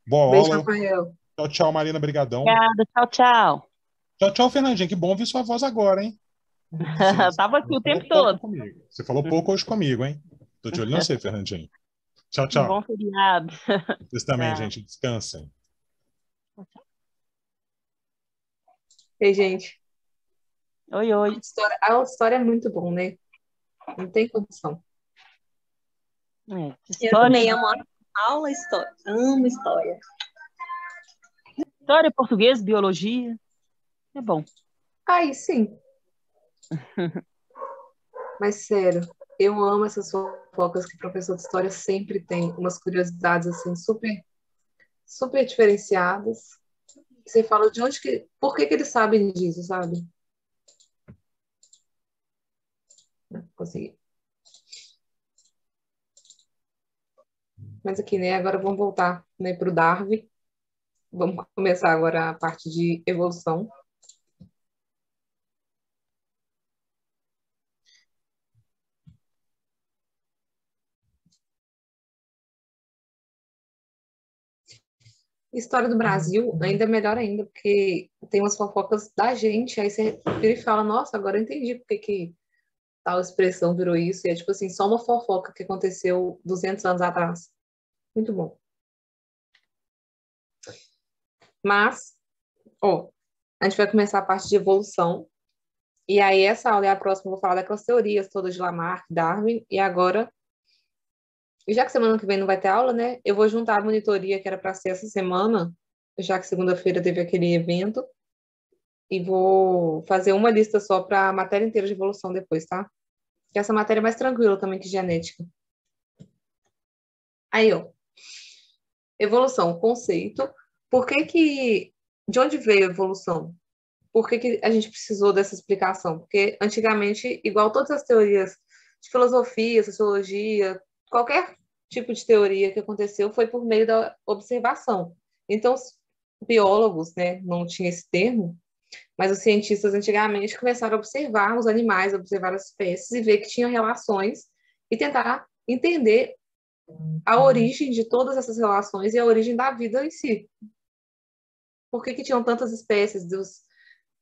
Boa Beijo, aula. Rafael. Tchau, tchau, Marina. Brigadão. Obrigada, tchau, tchau. Tchau, tchau, Fernandinha. Que bom ouvir sua voz agora, hein? Tava aqui Você o falou tempo pouco todo. comigo. Você falou pouco hoje comigo, hein? Tô de olho em você, Fernandinho. Tchau, Um tchau. bom feriado. Vocês também, Tchau. gente. Descansem. Ei, gente, Oi, oi. a auditória é muito bom, né? Não tem condição. Eu História, também amo aula história. Amo história. história, português, biologia. É bom. Aí sim, mas sério, eu amo essas fofocas que o professor de história sempre tem, umas curiosidades assim super, super diferenciadas. Você fala de onde que, por que que eles sabem disso, sabe? Consegui. Mas aqui, né? Agora vamos voltar, né, para o Darwin. Vamos começar agora a parte de evolução. História do Brasil ainda é melhor ainda, porque tem umas fofocas da gente, aí você vira e fala, nossa, agora eu entendi por que que tal expressão virou isso, e é tipo assim, só uma fofoca que aconteceu 200 anos atrás. Muito bom. Mas, ó, a gente vai começar a parte de evolução, e aí essa aula e a próxima eu vou falar daquelas teorias todas de Lamarck, Darwin, e agora, e já que semana que vem não vai ter aula, né, eu vou juntar a monitoria que era para ser essa semana, já que segunda-feira teve aquele evento, e vou fazer uma lista só para a matéria inteira de evolução depois, tá? Que essa matéria é mais tranquila também que genética. Aí, ó, evolução, conceito. Por que que, de onde veio a evolução? Por que que a gente precisou dessa explicação? Porque antigamente, igual todas as teorias de filosofia, sociologia, qualquer tipo de teoria que aconteceu foi por meio da observação. Então, os biólogos, né, não tinha esse termo, mas os cientistas antigamente começaram a observar os animais, observar as espécies e ver que tinham relações e tentar entender a origem de todas essas relações e a origem da vida em si. Por que que tinham tantas espécies,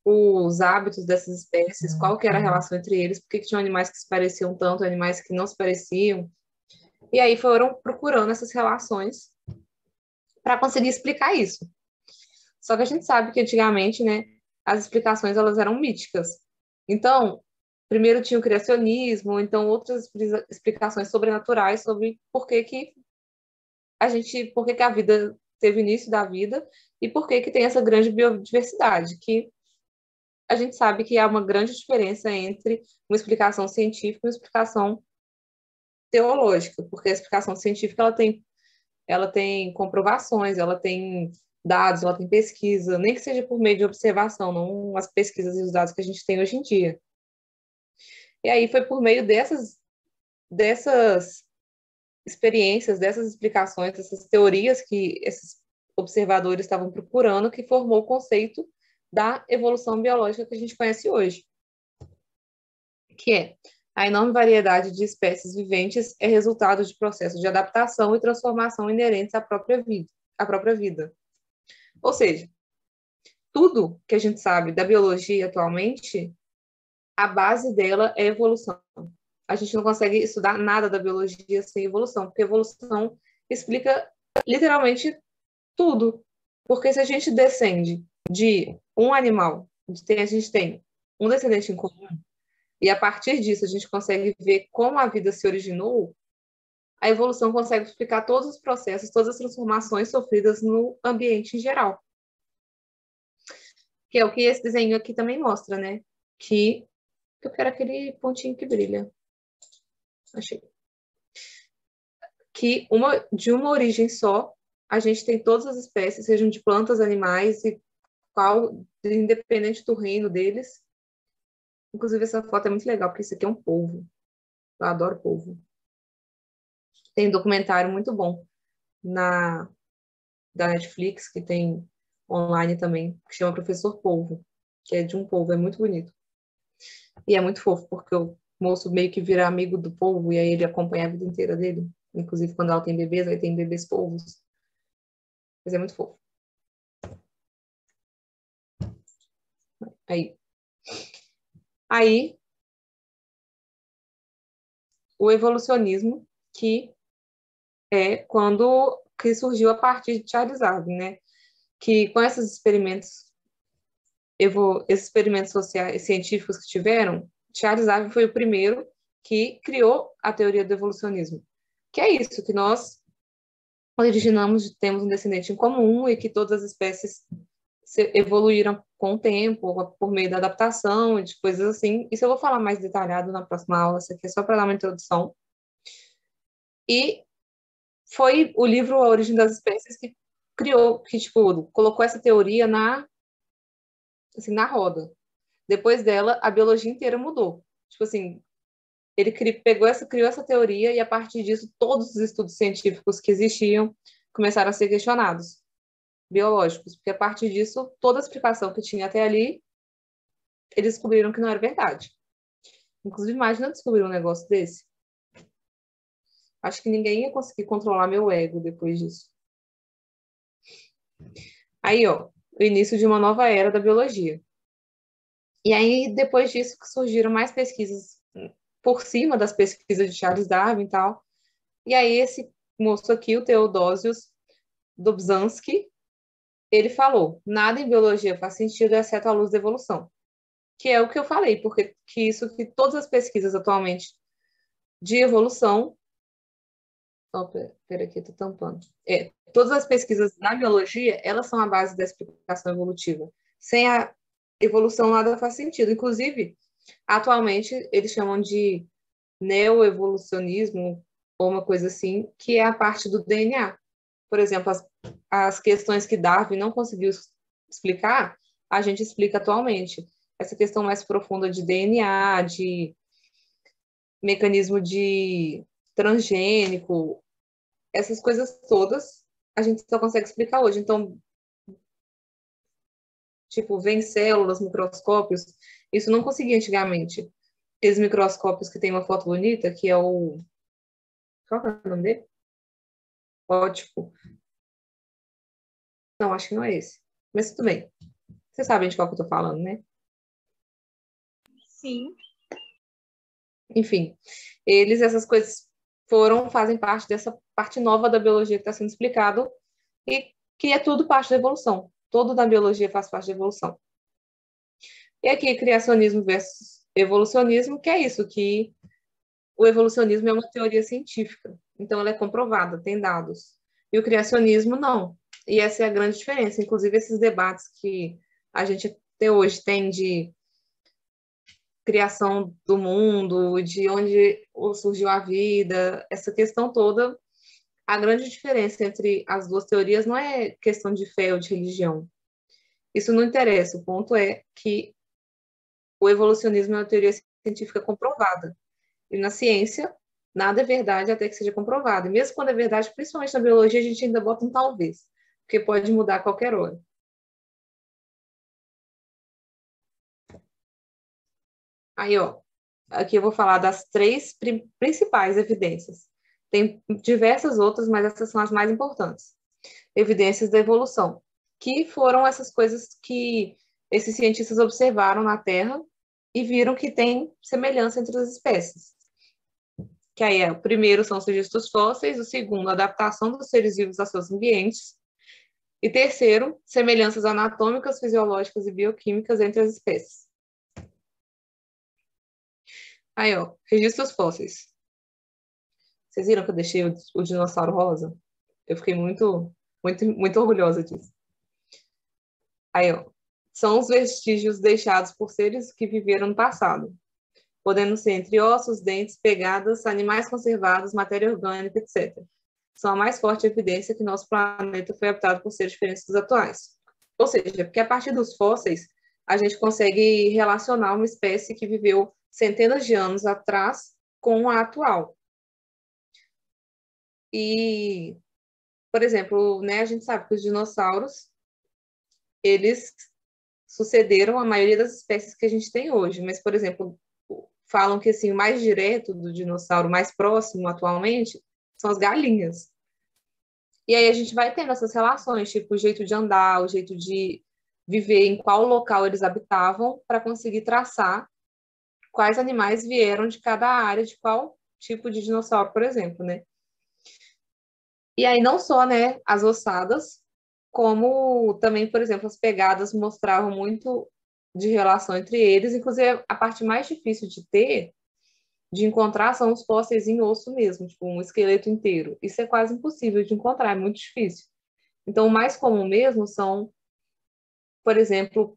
os hábitos dessas espécies, qual que era a relação entre eles, por que que tinham animais que se pareciam tanto, animais que não se pareciam. E aí foram procurando essas relações para conseguir explicar isso. Só que a gente sabe que antigamente, né, as explicações elas eram míticas. Então, primeiro tinha o criacionismo, então outras explicações sobrenaturais sobre por que que a vida teve início da vida e por que que tem essa grande biodiversidade, que a gente sabe que há uma grande diferença entre uma explicação científica e uma explicação teológica, porque a explicação científica ela tem comprovações, ela tem dados, ela tem pesquisa, nem que seja por meio de observação, não as pesquisas e os dados que a gente tem hoje em dia. E aí foi por meio dessas experiências, dessas explicações, dessas teorias que esses observadores estavam procurando, que formou o conceito da evolução biológica que a gente conhece hoje, que é a enorme variedade de espécies viventes é resultado de processos de adaptação e transformação inerentes à própria vida. Ou seja, tudo que a gente sabe da biologia atualmente, a base dela é evolução. A gente não consegue estudar nada da biologia sem evolução, porque evolução explica literalmente tudo. Porque se a gente descende de um animal, a gente tem um descendente em comum, e a partir disso a gente consegue ver como a vida se originou, a evolução consegue explicar todos os processos, todas as transformações sofridas no ambiente em geral. Que é o que esse desenho aqui também mostra, né? Que eu quero aquele pontinho que brilha. Achei. Que de uma origem só, a gente tem todas as espécies, sejam de plantas, animais, e independente do reino deles. Inclusive, essa foto é muito legal, porque isso aqui é um polvo. Eu adoro polvo. Tem um documentário muito bom na da Netflix, que tem online também, que chama Professor Polvo, que é de um polvo, é muito bonito. E é muito fofo, porque o moço meio que vira amigo do polvo, e aí ele acompanha a vida inteira dele. Inclusive, quando ela tem bebês, aí tem bebês polvos. Mas é muito fofo. Aí, o evolucionismo, que é quando que surgiu a partir de Charles Darwin, né? Que com esses experimentos sociais, científicos que tiveram, Charles Darwin foi o primeiro que criou a teoria do evolucionismo. Que é isso, que nós originamos, temos um descendente em comum e que todas as espécies evoluíram com o tempo, por meio da adaptação, de coisas assim. Isso eu vou falar mais detalhado na próxima aula, isso aqui é só para dar uma introdução. E foi o livro A Origem das Espécies que criou, que, tipo, colocou essa teoria assim, na roda. Depois dela, a biologia inteira mudou. Tipo assim, ele criou essa teoria e, a partir disso, todos os estudos científicos que existiam começaram a ser questionados, biológicos, porque, a partir disso, toda a explicação que tinha até ali, eles descobriram que não era verdade. Inclusive, imagina descobrir um negócio desse. Acho que ninguém ia conseguir controlar meu ego depois disso. Aí, ó, o início de uma nova era da biologia. E aí, depois disso, surgiram mais pesquisas por cima das pesquisas de Charles Darwin e tal. E aí, esse moço aqui, o Theodosius Dobzhansky, ele falou: nada em biologia faz sentido exceto a luz da evolução. Que é o que eu falei, porque que todas as pesquisas atualmente de evolução. Oh, pera aqui, tô tampando. Todas as pesquisas na biologia, elas são a base da explicação evolutiva. Sem a evolução, nada faz sentido. Inclusive, atualmente, eles chamam de neoevolucionismo, ou uma coisa assim, que é a parte do DNA. Por exemplo, as questões que Darwin não conseguiu explicar, a gente explica atualmente. Essa questão mais profunda de DNA, de mecanismo de transgênico, essas coisas todas, a gente só consegue explicar hoje. Então, tipo, vem células, microscópios, isso não conseguia antigamente. Aqueles microscópios que tem uma foto bonita, que é o... Qual é o nome dele? Ótico. Não, acho que não é esse. Mas tudo bem. Vocês sabem de qual que eu tô falando, né? Sim. Enfim, essas coisas fazem parte dessa parte nova da biologia que está sendo explicado e que é tudo parte da evolução. Tudo da biologia faz parte da evolução. E aqui, criacionismo versus evolucionismo, que é isso, que o evolucionismo é uma teoria científica, então ela é comprovada, tem dados. E o criacionismo, não. E essa é a grande diferença. Inclusive, esses debates que a gente até hoje tem de criação do mundo, de onde surgiu a vida, essa questão toda, a grande diferença entre as duas teorias não é questão de fé ou de religião. Isso não interessa. O ponto é que o evolucionismo é uma teoria científica comprovada. E na ciência, nada é verdade até que seja comprovado. E mesmo quando é verdade, principalmente na biologia, a gente ainda bota um talvez, porque pode mudar a qualquer hora. Aí, ó, aqui eu vou falar das três principais evidências. Tem diversas outras, mas essas são as mais importantes. Evidências da evolução, que foram essas coisas que esses cientistas observaram na Terra e viram que tem semelhança entre as espécies. Que aí o primeiro são os registros fósseis, o segundo, a adaptação dos seres vivos a seus ambientes, e terceiro, semelhanças anatômicas, fisiológicas e bioquímicas entre as espécies. Aí, ó, registros fósseis. Vocês viram que eu deixei o dinossauro rosa? Eu fiquei muito, muito, muito orgulhosa disso. Aí, ó, são os vestígios deixados por seres que viveram no passado, podendo ser entre ossos, dentes, pegadas, animais conservados, matéria orgânica, etc. São a mais forte evidência que nosso planeta foi habitado por seres diferentes dos atuais. Ou seja, porque a partir dos fósseis, a gente consegue relacionar uma espécie que viveu centenas de anos atrás com a atual. E, por exemplo, né, a gente sabe que os dinossauros, eles sucederam a maioria das espécies que a gente tem hoje. Mas, por exemplo, falam que assim, o mais direto do dinossauro, mais próximo atualmente, são as galinhas. E aí a gente vai tendo essas relações, tipo o jeito de andar, o jeito de viver, em qual local eles habitavam, para conseguir traçar quais animais vieram de cada área, de qual tipo de dinossauro, por exemplo, né? E aí não só, né, as ossadas, como também, por exemplo, as pegadas mostravam muito de relação entre eles, inclusive a parte mais difícil de ter, de encontrar, são os fósseis em osso mesmo, tipo um esqueleto inteiro. Isso é quase impossível de encontrar, é muito difícil. Então, o mais comum mesmo são, por exemplo,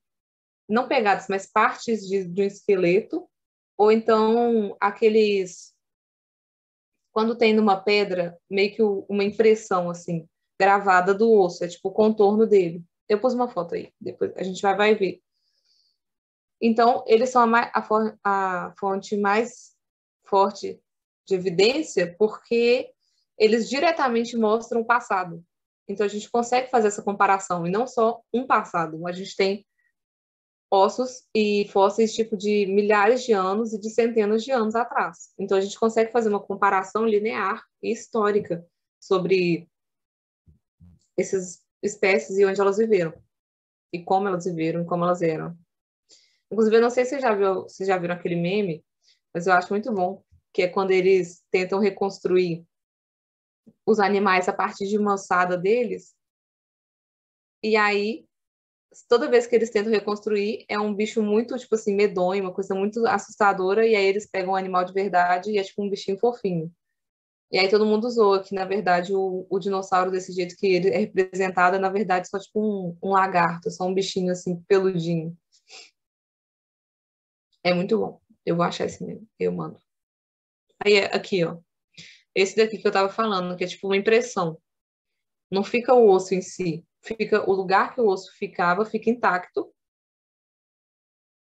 não pegadas, mas partes de um esqueleto, ou então aqueles, quando tem numa pedra, meio que uma impressão, assim, gravada do osso, é tipo o contorno dele. Eu pus uma foto aí, depois a gente vai ver. Então, eles são a fonte mais forte de evidência porque eles diretamente mostram o passado. Então, a gente consegue fazer essa comparação, e não só um passado. A gente tem ossos e fósseis tipo de milhares de anos e de centenas de anos atrás. Então, a gente consegue fazer uma comparação linear e histórica sobre essas espécies e onde elas viveram, e como elas viveram, e como elas eram. Inclusive, eu não sei se você já viram aquele meme, mas eu acho muito bom, que é quando eles tentam reconstruir os animais a partir de uma ossada deles, e aí, toda vez que eles tentam reconstruir, é um bicho muito, tipo assim, medonho, uma coisa muito assustadora, e aí eles pegam um animal de verdade e é tipo um bichinho fofinho. E aí todo mundo zoa que, na verdade, o dinossauro desse jeito que ele é representado, é, na verdade, só tipo um lagarto, só um bichinho, assim, peludinho. É muito bom. Eu vou achar esse meme, eu mando. Aí, aqui, ó. Esse daqui que eu tava falando, que é tipo uma impressão. Não fica o osso em si. Fica o lugar que o osso ficava, fica intacto,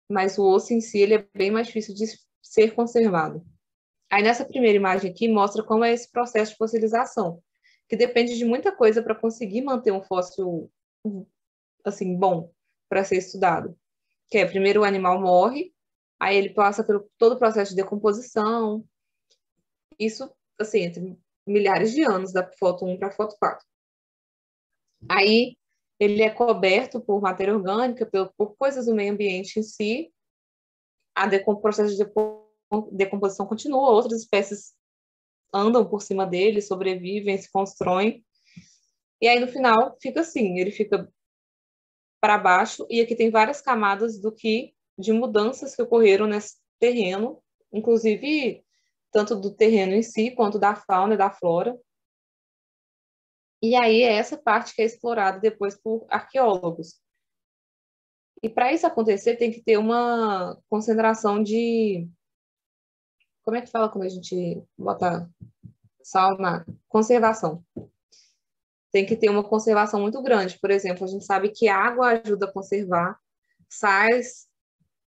mas o osso em si, ele é bem mais difícil de ser conservado. Aí, nessa primeira imagem aqui, mostra como é esse processo de fossilização, que depende de muita coisa para conseguir manter um fóssil, assim, bom para ser estudado. Que é, primeiro o animal morre, aí ele passa por todo o processo de decomposição, isso, assim, entre milhares de anos, da foto 1 para a foto 4. Aí ele é coberto por matéria orgânica, por coisas do meio ambiente em si, o processo de decomposição continua, outras espécies andam por cima dele, sobrevivem, se constroem, e aí no final fica assim, ele fica para baixo, e aqui tem várias camadas de mudanças que ocorreram nesse terreno, inclusive tanto do terreno em si, quanto da fauna e da flora. E aí é essa parte que é explorada depois por arqueólogos. E para isso acontecer, tem que ter uma concentração de... Como é que fala quando a gente bota sal na conservação? Tem que ter uma conservação muito grande. Por exemplo, a gente sabe que água ajuda a conservar, sais,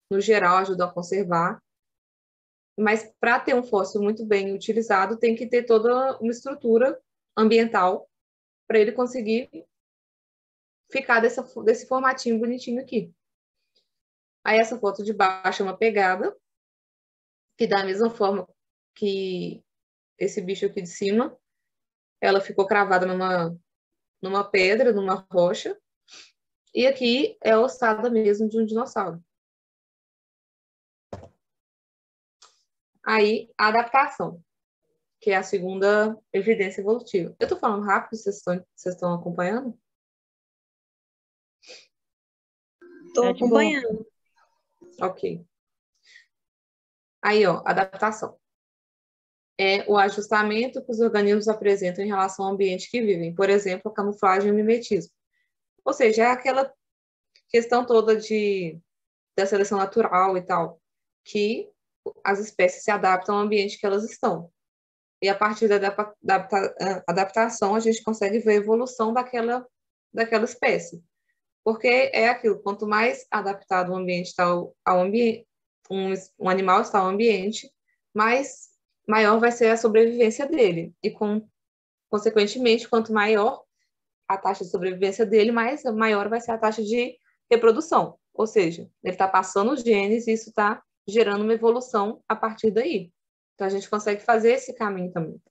no geral, ajudam a conservar, mas para ter um fóssil muito bem utilizado, tem que ter toda uma estrutura ambiental para ele conseguir ficar desse formatinho bonitinho aqui. Aí essa foto de baixo é uma pegada, que da mesma forma que esse bicho aqui de cima, ela ficou cravada numa pedra, numa rocha, e aqui é a ossada mesmo de um dinossauro. Aí, a adaptação, que é a segunda evidência evolutiva. Eu estou falando rápido, vocês estão acompanhando? Estou É de boa. acompanhando. Ok. Aí, ó, adaptação. É o ajustamento que os organismos apresentam em relação ao ambiente que vivem. Por exemplo, a camuflagem e o mimetismo. Ou seja, é aquela questão toda da seleção natural e tal, que as espécies se adaptam ao ambiente que elas estão. E a partir da adaptação, a gente consegue ver a evolução daquela espécie. Porque é aquilo, quanto mais adaptado o ambiente está ao ambiente, um animal está ao ambiente, mais maior vai ser a sobrevivência dele. E, consequentemente, quanto maior a taxa de sobrevivência dele, maior vai ser a taxa de reprodução. Ou seja, ele está passando os genes e isso está gerando uma evolução a partir daí. Então, a gente consegue fazer esse caminho também.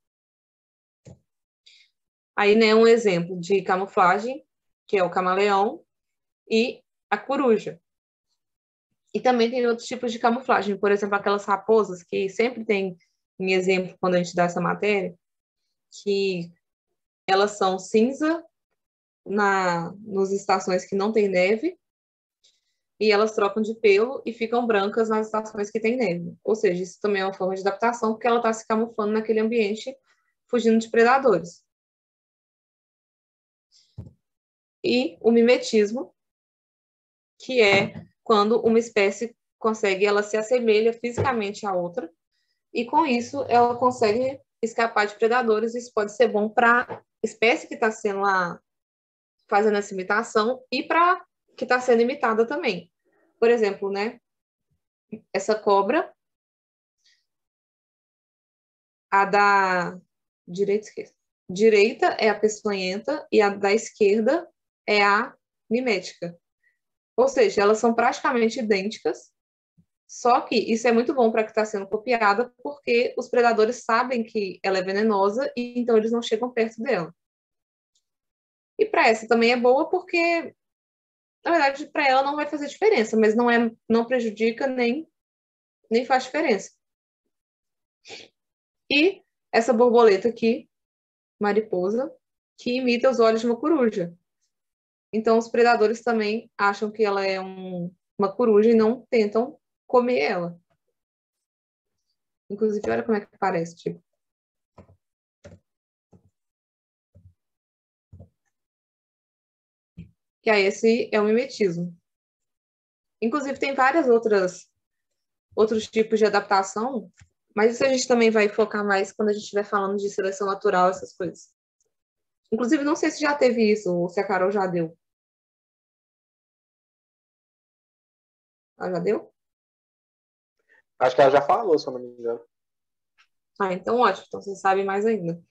Aí, né, um exemplo de camuflagem, que é o camaleão e a coruja. E também tem outros tipos de camuflagem, por exemplo, aquelas raposas que sempre tem em exemplo quando a gente dá essa matéria, que elas são cinza nas estações que não tem neve, e elas trocam de pelo e ficam brancas nas estações que tem neve. Ou seja, isso também é uma forma de adaptação, porque ela está se camuflando naquele ambiente, fugindo de predadores. E o mimetismo, que é quando uma espécie consegue, ela se assemelha fisicamente à outra, e com isso ela consegue escapar de predadores. Isso pode ser bom para a espécie que está sendo lá fazendo essa imitação e para que está sendo imitada também. Por exemplo, né, essa cobra, a da direita é a peçonhenta e a da esquerda é a mimética. Ou seja, elas são praticamente idênticas, só que isso é muito bom para que está sendo copiada, porque os predadores sabem que ela é venenosa e então eles não chegam perto dela. E para essa também é boa porque, na verdade, para ela não vai fazer diferença, mas não prejudica nem faz diferença. E essa borboleta aqui, mariposa, que imita os olhos de uma coruja. Então, os predadores também acham que ela é uma coruja e não tentam comer ela. Inclusive, olha como é que parece, tipo. Que aí esse é o mimetismo. Inclusive, tem várias outros tipos de adaptação, mas isso a gente também vai focar mais quando a gente estiver falando de seleção natural, essas coisas. Inclusive, não sei se já teve isso, ou se a Carol já deu. Ela já deu? Acho que ela já falou, se eu não me engano. Ah, então ótimo. Então você sabe mais ainda.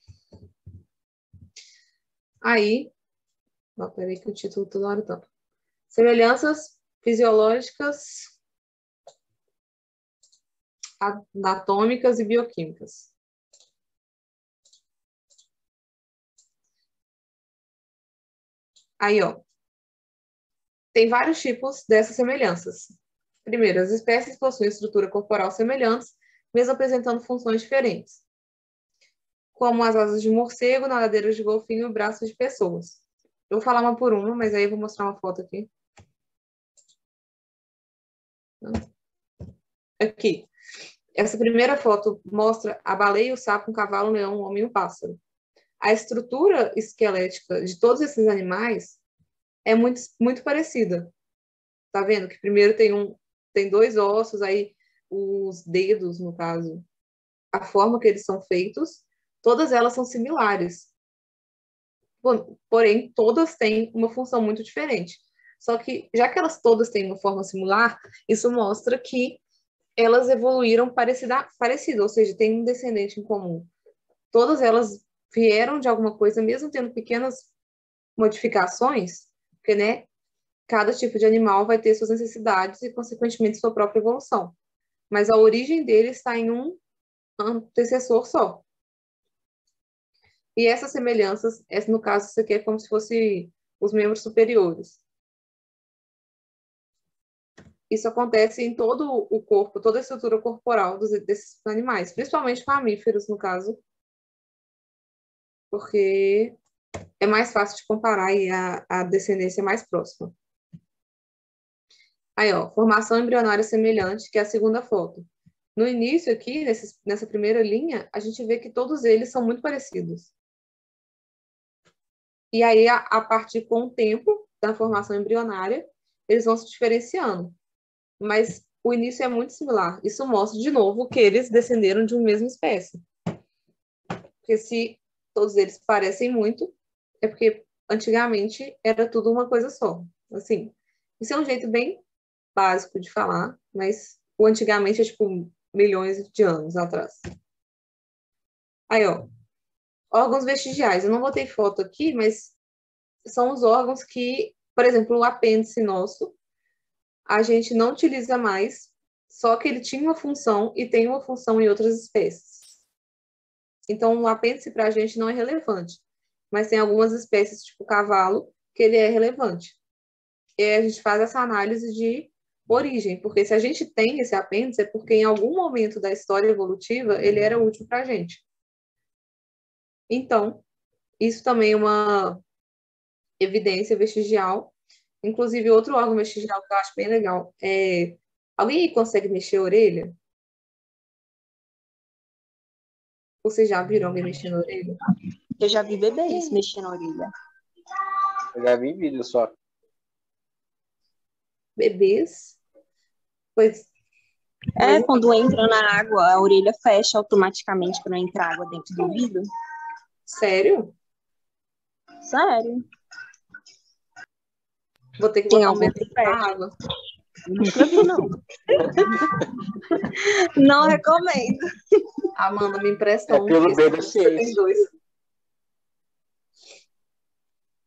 Aí, peraí que o título toda hora tampa. Semelhanças fisiológicas, anatômicas e bioquímicas. Aí, ó. Tem vários tipos dessas semelhanças. Primeiro, as espécies possuem estrutura corporal semelhantes, mesmo apresentando funções diferentes, como as asas de morcego, nadadeiras de golfinho e braços de pessoas. Eu vou falar uma por uma, mas aí eu vou mostrar uma foto aqui. Aqui. Essa primeira foto mostra a baleia, o sapo, um cavalo, um leão, um homem e um pássaro. A estrutura esquelética de todos esses animais é muito, muito parecida. Tá vendo? Que primeiro tem dois ossos, aí os dedos, no caso, a forma que eles são feitos, todas elas são similares. Porém, todas têm uma função muito diferente. Só que, já que elas todas têm uma forma similar, isso mostra que elas evoluíram parecida, ou seja, tem um descendente em comum. Todas elas vieram de alguma coisa, mesmo tendo pequenas modificações, porque, né, cada tipo de animal vai ter suas necessidades e, consequentemente, sua própria evolução. Mas a origem deles está em um antecessor só. E essas semelhanças, no caso, isso aqui é como se fosse os membros superiores. Isso acontece em todo o corpo, toda a estrutura corporal desses animais, principalmente mamíferos, no caso, porque é mais fácil de comparar e a descendência é mais próxima. Aí, ó, formação embrionária semelhante, que é a segunda foto. No início aqui, nessa primeira linha, a gente vê que todos eles são muito parecidos. E aí, a partir com o tempo da formação embrionária, eles vão se diferenciando. Mas o início é muito similar. Isso mostra, de novo, que eles descenderam de uma mesma espécie. Porque se todos eles parecem muito, é porque antigamente era tudo uma coisa só. Assim, isso é um jeito bem básico de falar, mas o antigamente é tipo milhões de anos atrás. Aí, ó, órgãos vestigiais. Eu não botei foto aqui, mas são os órgãos que, por exemplo, o apêndice nosso, a gente não utiliza mais, só que ele tinha uma função e tem uma função em outras espécies. Então, o apêndice para a gente não é relevante. mas tem algumas espécies, tipo cavalo, que ele é relevante. E aí a gente faz essa análise de origem, porque se a gente tem esse apêndice, é porque em algum momento da história evolutiva ele era útil para a gente. Então, isso também é uma evidência vestigial. Inclusive, outro órgão vestigial que eu acho bem legal é... Alguém aí consegue mexer a orelha? Vocês já viram alguém mexendo a orelha? Eu já vi bebês mexendo a orelha. Eu já vi vídeo só. Bebês? Pois, É, mas quando entra na água, a orelha fecha automaticamente para não entrar água dentro do ouvido. sério? Sério. Vou ter que Tem botar um algum bebê na água. Eu nunca vi, não. Não recomendo. Amanda, me empresta É um, pelo porque bem da você tem ciência. 2.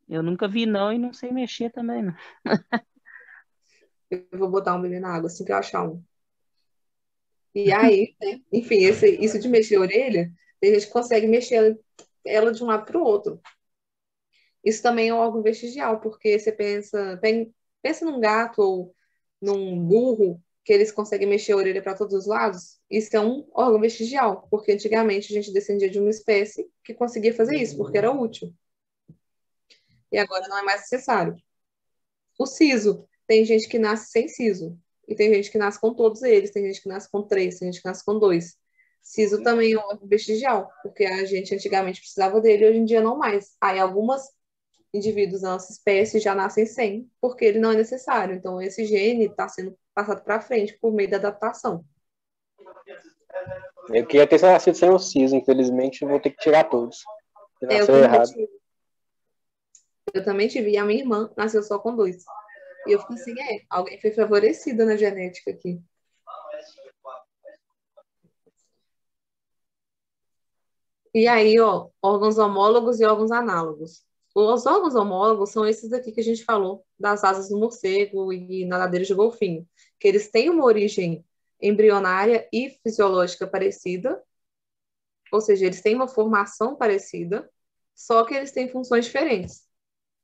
Eu nunca vi, não, e não sei mexer também, não. Eu vou botar um bebê na água assim que eu achar um. E aí, né? Enfim, isso de mexer a orelha, tem gente que consegue mexer ela de um lado para o outro. Isso também é um órgão vestigial, porque você pensa num gato ou num burro, que eles conseguem mexer a orelha para todos os lados. Isso é um órgão vestigial, porque antigamente a gente descendia de uma espécie que conseguia fazer isso, porque era útil. E agora não é mais necessário. O siso, tem gente que nasce sem siso. E tem gente que nasce com todos eles, tem gente que nasce com 3, tem gente que nasce com 2. Siso também é um órgão vestigial, porque a gente antigamente precisava dele, hoje em dia não mais. Aí algumas indivíduos da nossa espécie já nascem sem, porque ele não é necessário. Então esse gene está sendo passado para frente por meio da adaptação. Eu queria ter nascido sem o siso, infelizmente eu vou ter que tirar todos. Eu Nasceu também errado. tive. Eu também tive, e a minha irmã nasceu só com 2. E eu fico assim, alguém foi favorecido na genética aqui. E aí, ó, órgãos homólogos e órgãos análogos. Os órgãos homólogos são esses aqui que a gente falou, das asas do morcego e nadadeiros de golfinho, que eles têm uma origem embrionária e fisiológica parecida, ou seja, eles têm uma formação parecida, só que eles têm funções diferentes,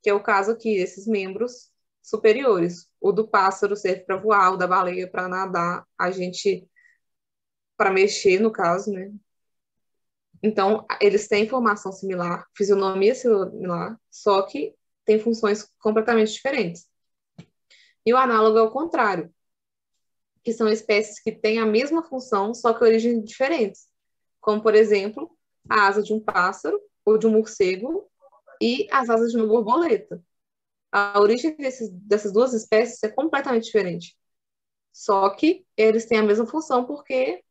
que é o caso aqui desses membros superiores. O do pássaro serve para voar, o da baleia para nadar, a gente para mexer, no caso, né? Então, eles têm formação similar, fisionomia similar, só que têm funções completamente diferentes. E o análogo é o contrário, que são espécies que têm a mesma função, só que origens diferentes. Como, por exemplo, a asa de um pássaro ou de um morcego e as asas de uma borboleta. A origem dessas duas espécies é completamente diferente. Só que eles têm a mesma função porque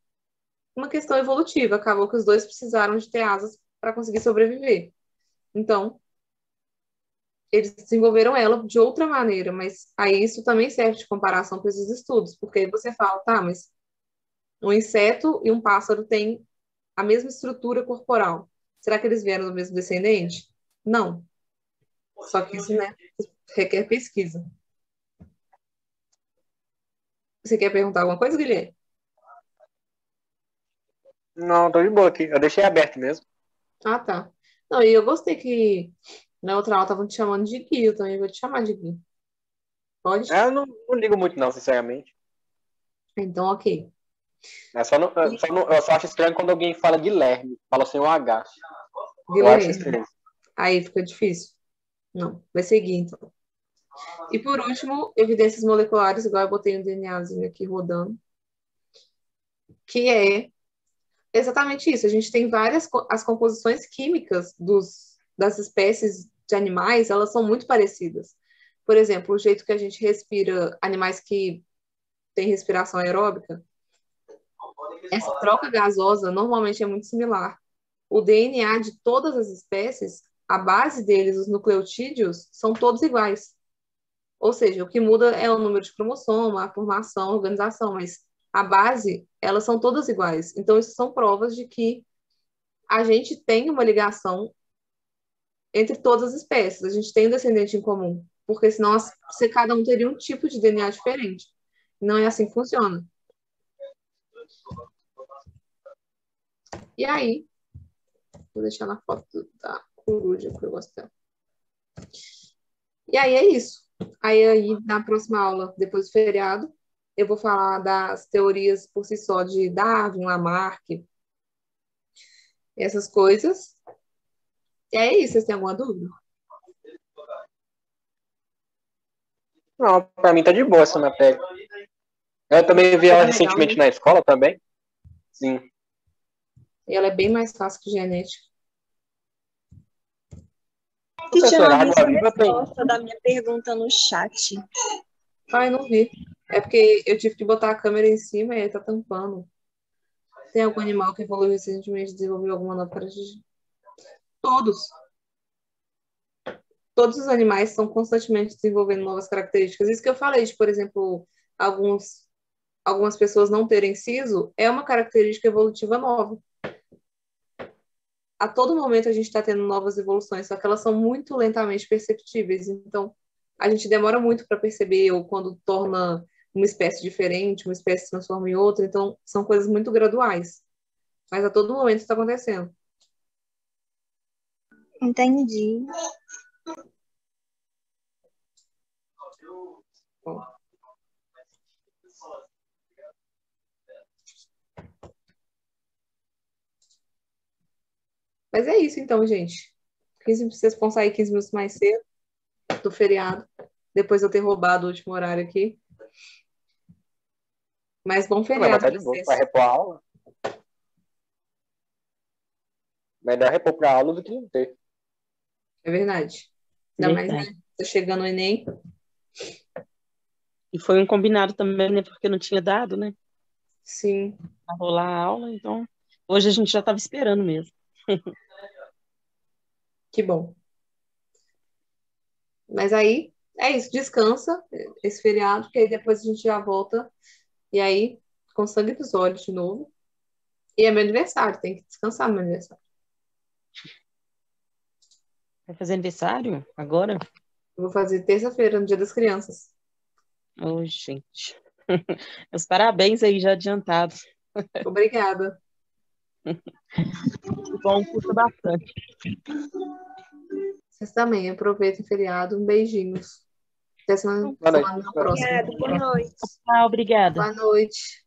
uma questão evolutiva. Acabou que os dois precisaram de ter asas para conseguir sobreviver. Então, eles desenvolveram ela de outra maneira, mas aí isso também serve de comparação para esses estudos, porque aí você fala, tá, mas um inseto e um pássaro têm a mesma estrutura corporal. Será que eles vieram do mesmo descendente? Não. Só que isso, né, requer pesquisa. Você quer perguntar alguma coisa, Guilherme? Não, tô de boa aqui. Eu deixei aberto mesmo. Ah, tá. Não, e eu gostei que na outra aula estavam te chamando de Gui, eu também vou te chamar de Gui. Pode? Eu não ligo muito, não, sinceramente. Então, ok. Eu só acho estranho quando alguém fala Guilherme, fala sem o H. Eu acho Guilherme. estranho. Aí fica difícil. Não, vai seguir então. E por último, evidências moleculares, igual eu botei um DNAzinho aqui rodando, que é exatamente isso. A gente tem as composições químicas das espécies de animais, elas são muito parecidas. Por exemplo, o jeito que a gente respira, animais que têm respiração aeróbica, essa troca gasosa normalmente é muito similar. O DNA de todas as espécies, a base deles, os nucleotídeos, são todos iguais. Ou seja, o que muda é o número de cromossoma, a formação, a organização, mas a base, elas são todas iguais. Então, isso são provas de que a gente tem uma ligação entre todas as espécies. A gente tem um descendente em comum, porque senão cada um teria um tipo de DNA diferente. Não é assim que funciona. E aí, vou deixar na foto da Coruja, que eu gosto dela. E aí é isso. Aí na próxima aula, depois do feriado, eu vou falar das teorias por si só de Darwin, Lamarck, essas coisas. E aí é isso. Vocês têm alguma dúvida? Não, pra mim tá de boa essa matéria. Eu também vi ela Legal, recentemente né? na escola também. Sim. E ela é bem mais fácil que genética. Professora, Cristiano, eu vi água sua viva tem. resposta da minha pergunta no chat. Ai, não vi. É porque eu tive que botar a câmera em cima e aí tá tampando. Tem algum animal que evoluiu recentemente, desenvolveu alguma nova característica? Todos. Todos os animais estão constantemente desenvolvendo novas características. Isso que eu falei de, por exemplo, algumas pessoas não terem siso, é uma característica evolutiva nova. A todo momento a gente está tendo novas evoluções, só que elas são muito lentamente perceptíveis. Então, a gente demora muito para perceber ou quando torna uma espécie diferente, uma espécie se transforma em outra. Então, são coisas muito graduais. Mas a todo momento está acontecendo. Entendi. Bom. Mas é isso então, gente. Vocês vão sair 15 minutos mais cedo do feriado. Depois de eu ter roubado o último horário aqui. Mas bom Não, mas feriado tá pra de boa. vocês. Vai repor a aula. Melhor repor pra aula do que não ter. É verdade. Ainda mais, Verdade. né? Tá chegando o Enem. E foi um combinado também, né? Porque não tinha dado, né? Sim. Pra rolar a aula, então hoje a gente já estava esperando mesmo. Que bom. Mas aí, é isso. Descansa esse feriado, que aí depois a gente já volta. E aí, com sangue nos olhos de novo. E é meu aniversário. Tem que descansar no meu aniversário. Vai fazer aniversário agora? Eu vou fazer terça-feira, no Dia das Crianças. Ô, gente. Meus parabéns aí já adiantados. Obrigada. Que bom, curta bastante. Vocês também. Aproveitem o feriado. Um beijinhos. Até semana Boa noite. próxima. Obrigada, boa noite. Ah, obrigada. Boa noite.